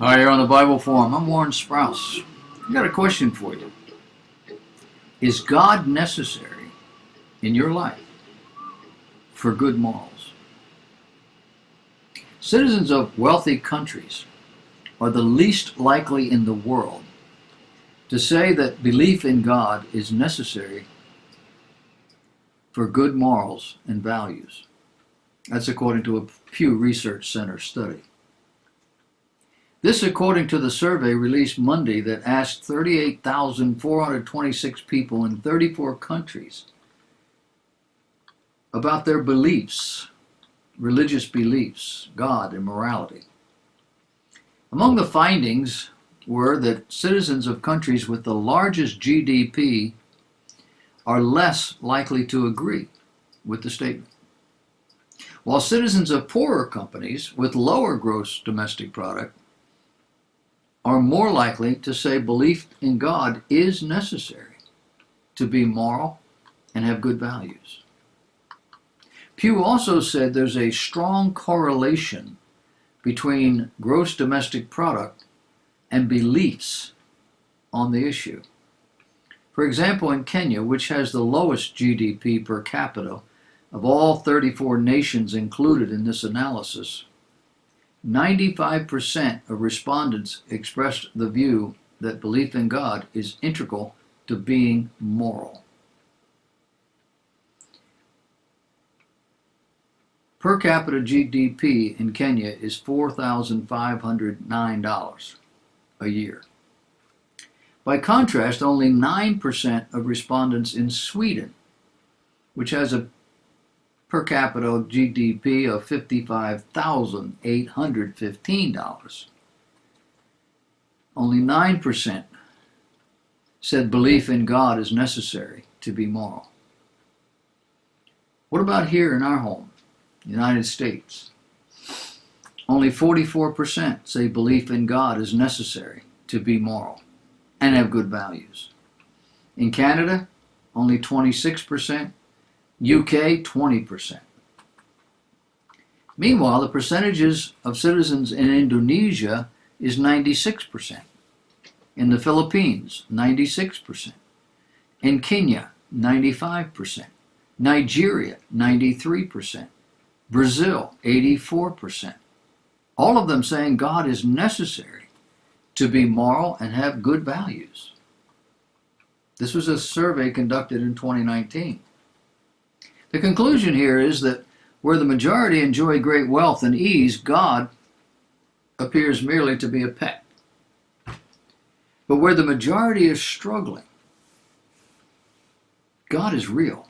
Hi, you're on the Bible Forum. I'm Warren Sprouse. I got a question for you. Is God necessary in your life for good morals? Citizens of wealthy countries are the least likely in the world to say that belief in God is necessary for good morals and values. That's according to a Pew Research Center study. This according to the survey released Monday that asked 38,426 people in 34 countries about their beliefs, religious beliefs, God, and morality. Among the findings were that citizens of countries with the largest GDP are less likely to agree with the statement, while citizens of poorer countries with lower gross domestic product are more likely to say belief in God is necessary to be moral and have good values. Pew also said there's a strong correlation between gross domestic product and beliefs on the issue. For example, in Kenya, which has the lowest GDP per capita of all 34 nations included in this analysis, 95% of respondents expressed the view that belief in God is integral to being moral. Per capita GDP in Kenya is $4,509 a year. By contrast, only 9% of respondents in Sweden, which has a per capita GDP of $55,815. Only 9% said belief in God is necessary to be moral. What about here in our home, United States? Only 44% say belief in God is necessary to be moral and have good values. In Canada, only 26%. UK, 20%. Meanwhile, the percentages of citizens in Indonesia is 96%. In the Philippines, 96%. In Kenya, 95%. Nigeria, 93%. Brazil, 84%. All of them saying God is necessary to be moral and have good values. This was a survey conducted in 2019. The conclusion here is that where the majority enjoy great wealth and ease, God appears merely to be a pet. But where the majority is struggling, God is real,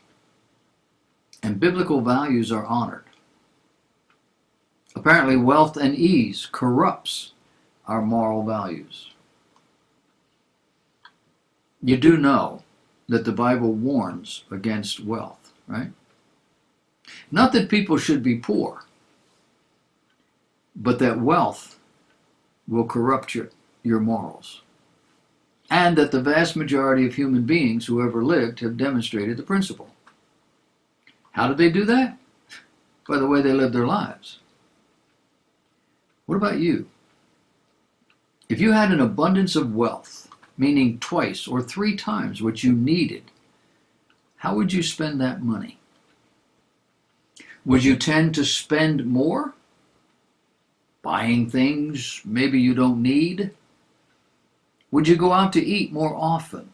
and biblical values are honored. Apparently, wealth and ease corrupts our moral values. You do know that the Bible warns against wealth, right? Not that people should be poor, but that wealth will corrupt your morals. And that the vast majority of human beings who ever lived have demonstrated the principle. How did they do that? By the way they lived their lives. What about you? If you had an abundance of wealth, meaning twice or three times what you needed, how would you spend that money? Would you tend to spend more? Buying things maybe you don't need? Would you go out to eat more often?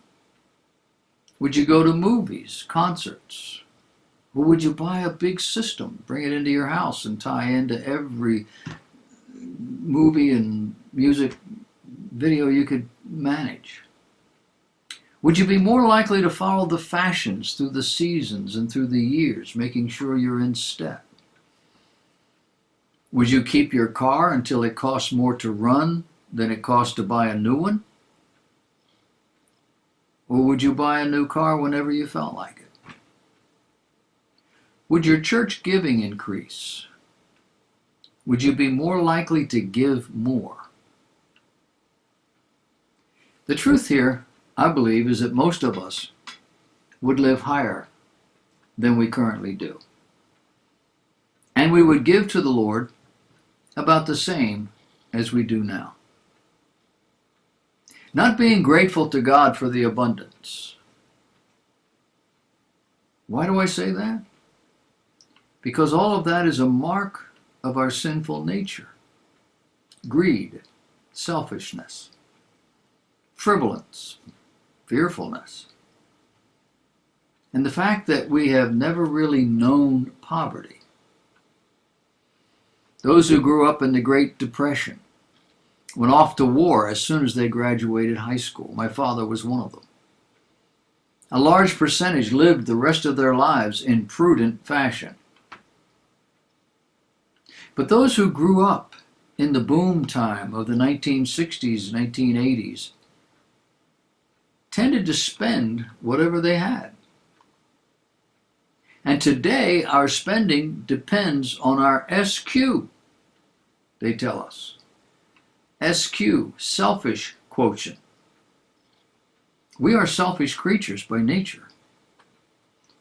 Would you go to movies, concerts? Or would you buy a big system, bring it into your house and tie into every movie and music video you could manage? Would you be more likely to follow the fashions through the seasons and through the years, making sure you're in step? Would you keep your car until it costs more to run than it costs to buy a new one? Or would you buy a new car whenever you felt like it? Would your church giving increase? Would you be more likely to give more? The truth here, I believe, is that most of us would live higher than we currently do. And we would give to the Lord about the same as we do now. Not being grateful to God for the abundance. Why do I say that? Because all of that is a mark of our sinful nature. Greed, selfishness, frivolence, fearfulness. And the fact that we have never really known poverty. Those who grew up in the Great Depression went off to war as soon as they graduated high school. My father was one of them. A large percentage lived the rest of their lives in prudent fashion. But those who grew up in the boom time of the 1960s, 1980s, tended to spend whatever they had. And today, our spending depends on our SQ, they tell us. SQ, selfish quotient. We are selfish creatures by nature.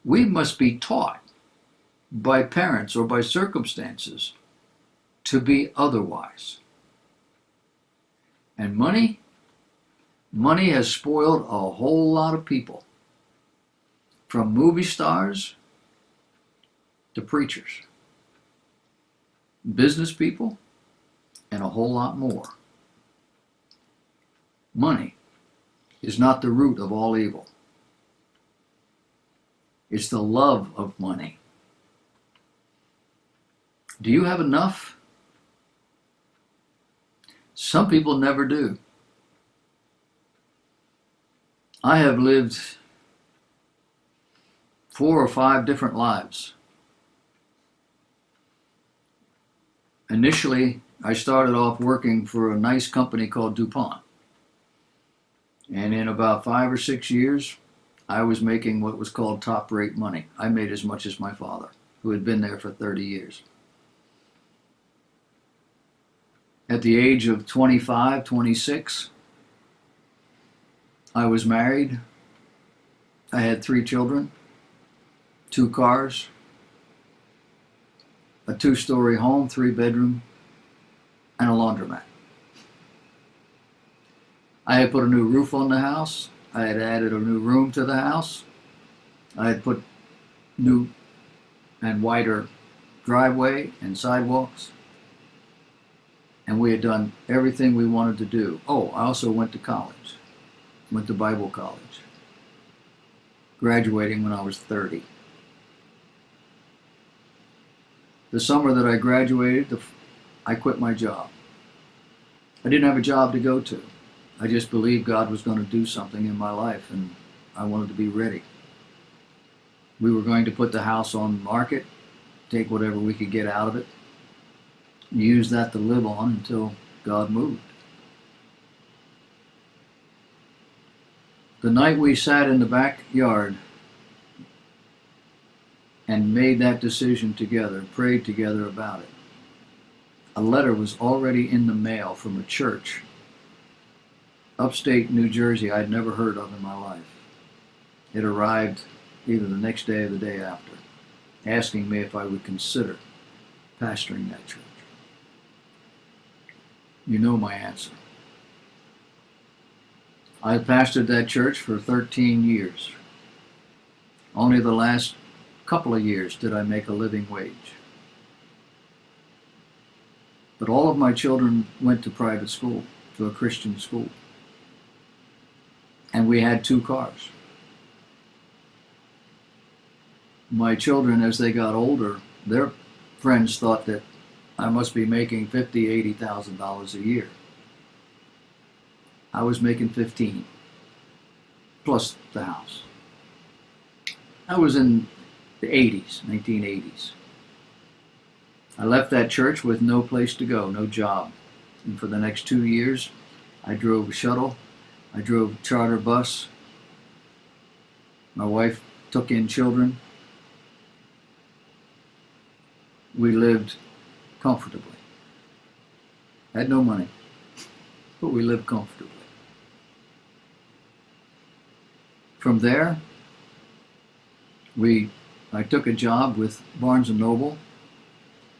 We must be taught by parents or by circumstances to be otherwise. And money has spoiled a whole lot of people, from movie stars to preachers, business people, and a whole lot more. Money is not the root of all evil. It's the love of money. Do you have enough? Some people never do. I have lived 4 or 5 different lives. Initially, I started off working for a nice company called DuPont. And in about 5 or 6 years, I was making what was called top-rate money. I made as much as my father, who had been there for 30 years. At the age of 25, 26, I was married. I had 3 children, 2 cars, a 2-story home, 3-bedroom, and a laundromat. I had put a new roof on the house. I had added a new room to the house. I had put new and wider driveway and sidewalks. And we had done everything we wanted to do. Oh, I also went to college. Went to Bible college. Graduating when I was 30. The summer that I graduated, I quit my job. I didn't have a job to go to. I just believed God was going to do something in my life, and I wanted to be ready. We were going to put the house on the market, take whatever we could get out of it, use that to live on until God moved. The night we sat in the backyard and made that decision together, prayed together about it, a letter was already in the mail from a church upstate New Jersey I'd never heard of in my life. It arrived either the next day or the day after, asking me if I would consider pastoring that church. You know my answer. I pastored that church for 13 years. Only the last couple of years did I make a living wage. But all of my children went to private school, to a Christian school. And we had 2 cars. My children, as they got older, their friends thought that I must be making $50,000, $80,000 a year. I was making 15, plus the house. I was in the 80s, 1980s. I left that church with no place to go, no job. And for the next 2 years, I drove a shuttle. I drove a charter bus. My wife took in children. We lived comfortably. Had no money, but we lived comfortably. From there, I took a job with Barnes & Noble,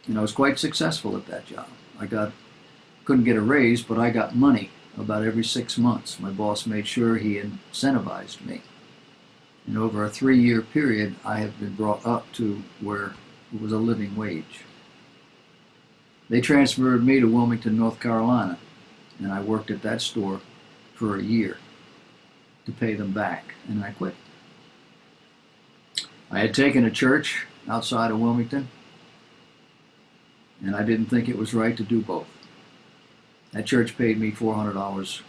and I was quite successful at that job. Couldn't get a raise, but I got money about every 6 months. My boss made sure he incentivized me. And over a 3-year period, I have been brought up to where it was a living wage. They transferred me to Wilmington, North Carolina, and I worked at that store for a year to pay them back, and I quit. I had taken a church outside of Wilmington, and I didn't think it was right to do both. That church paid me $400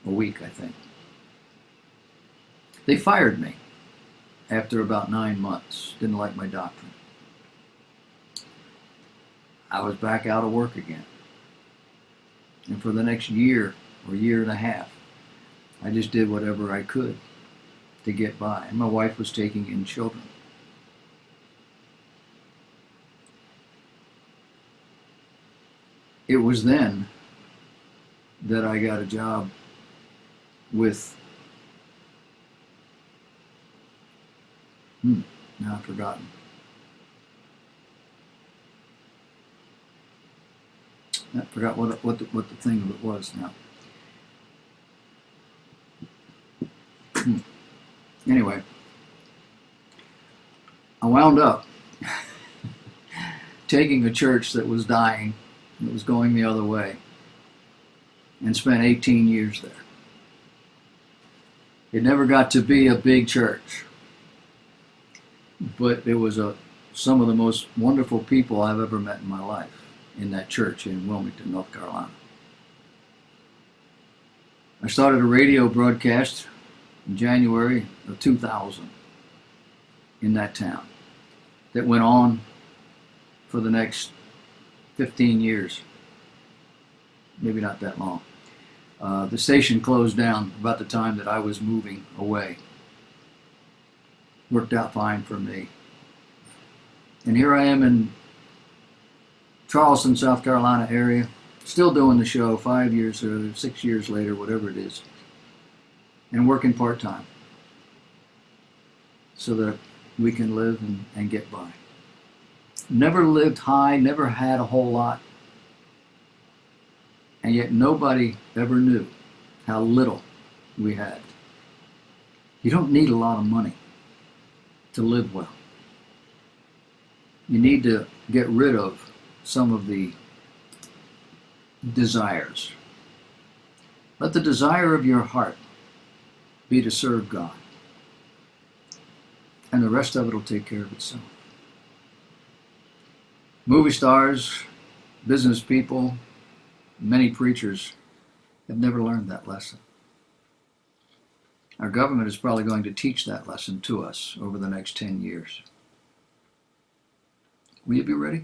a week, I think. They fired me after about 9 months. Didn't like my doctrine. I was back out of work again. And for the next year or year and a half, I just did whatever I could to get by. And my wife was taking in children. It was then that I got a job with, now I've forgotten. I forgot what the thing of it was now. Anyway, I wound up taking a church that was dying, that was going the other way, and spent 18 years there. It never got to be a big church, but it was some of the most wonderful people I've ever met in my life in that church in Wilmington, North Carolina. I started a radio broadcast in January of 2000 in that town that went on for the next 15 years, maybe not that long. The station closed down about the time that I was moving away. Worked out fine for me. And here I am in Charleston, South Carolina area, still doing the show 5 years or 6 years later, whatever it is, and working part-time so that we can live and get by. Never lived high, never had a whole lot, and yet nobody ever knew how little we had. You don't need a lot of money to live well. You need to get rid of some of the desires. Let the desire of your heart be to serve God, and the rest of it will take care of itself. Movie stars, business people, many preachers have never learned that lesson. Our government is probably going to teach that lesson to us over the next 10 years. Will you be ready?